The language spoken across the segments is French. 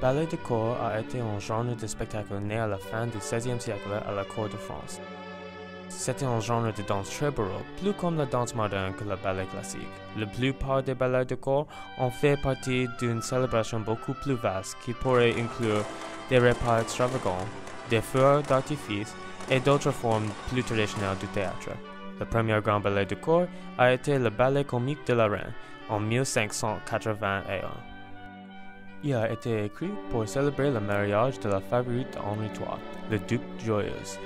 ballet de corps a été un genre de spectacle né à la fin du XVIe siècle à la cour de France. C'était un genre de danse très baroque, plus comme la danse moderne que le ballet classique. La plupart des ballets de corps ont fait partie d'une célébration beaucoup plus vaste qui pourrait inclure des repas extravagants, des feux d'artifice et d'autres formes plus traditionnelles du théâtre. Le premier grand ballet de corps a été le ballet comique de la Reine en 1581. Il a été écrit pour célébrer le mariage de la favorite Henri III, le duc Joyeuse.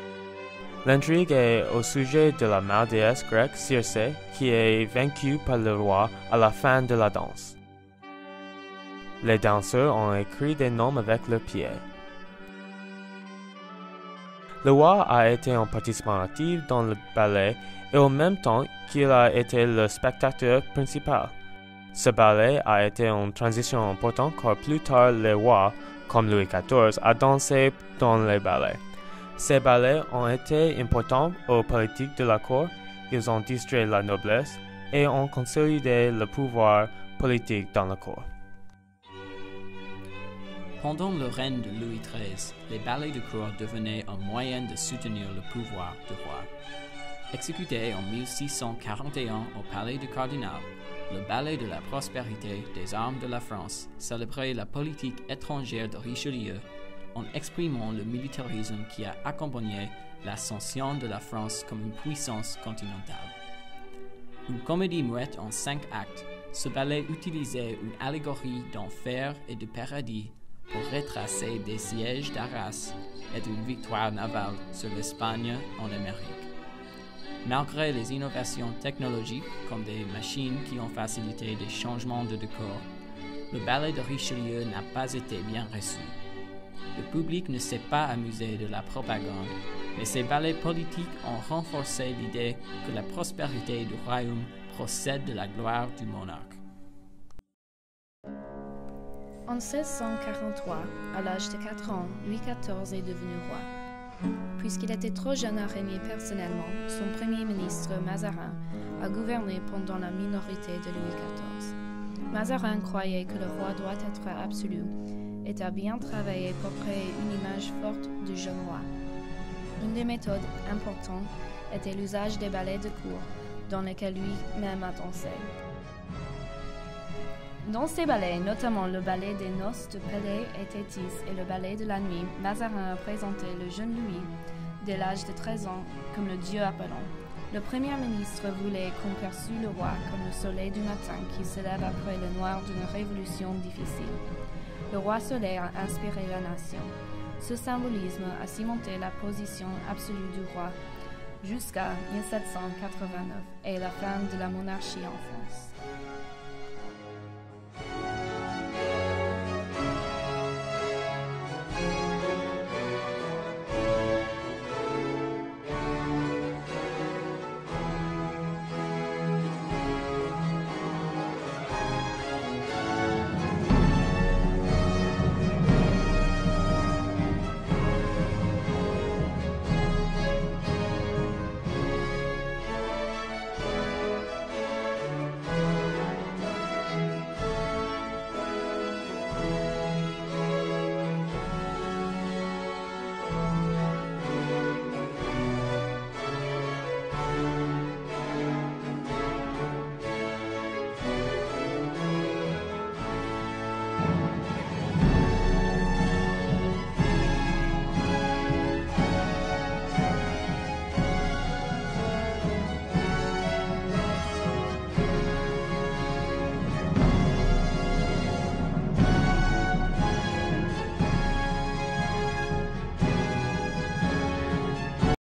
L'intrigue est au sujet de la déesse grecque Circé qui est vaincue par le roi à la fin de la danse. Les danseurs ont écrit des noms avec leurs pieds. Le roi a été un participant actif dans le ballet et en même temps qu'il a été le spectateur principal. Ce ballet a été une transition importante car plus tard les rois, comme Louis XIV, a dansé dans les ballets. Ces ballets ont été importants aux politiques de la cour, ils ont distrait la noblesse et ont consolidé le pouvoir politique dans la cour. Pendant le règne de Louis XIII, les ballets de cour devenaient un moyen de soutenir le pouvoir du roi. Exécuté en 1641 au palais du Cardinal, le ballet de la prospérité des armes de la France célébrait la politique étrangère de Richelieu en exprimant le militarisme qui a accompagné l'ascension de la France comme une puissance continentale. Une comédie muette en 5 actes, ce ballet utilisait une allégorie d'enfer et de paradis pour retracer des sièges d'Arras et d'une victoire navale sur l'Espagne en Amérique. Malgré les innovations technologiques comme des machines qui ont facilité des changements de décor, le ballet de Richelieu n'a pas été bien reçu. Le public ne s'est pas amusé de la propagande, mais ces ballets politiques ont renforcé l'idée que la prospérité du royaume procède de la gloire du monarque. En 1643, à l'âge de 4 ans, Louis XIV est devenu roi. Puisqu'il était trop jeune à régner personnellement, son premier ministre, Mazarin, a gouverné pendant la minorité de Louis XIV. Mazarin croyait que le roi doit être absolu et a bien travaillé pour créer une image forte du jeune roi. Une des méthodes importantes était l'usage des ballets de cour, dans lesquels lui-même a dansé. Dans ces ballets, notamment le ballet des noces de Pelée et Thétis et le ballet de la nuit, Mazarin a présenté le jeune Louis, dès l'âge de 13 ans, comme le dieu Apollon. Le Premier ministre voulait qu'on perçût le roi comme le soleil du matin qui se lève après le noir d'une révolution difficile. Le roi soleil a inspiré la nation. Ce symbolisme a cimenté la position absolue du roi jusqu'à 1789 et la fin de la monarchie en France.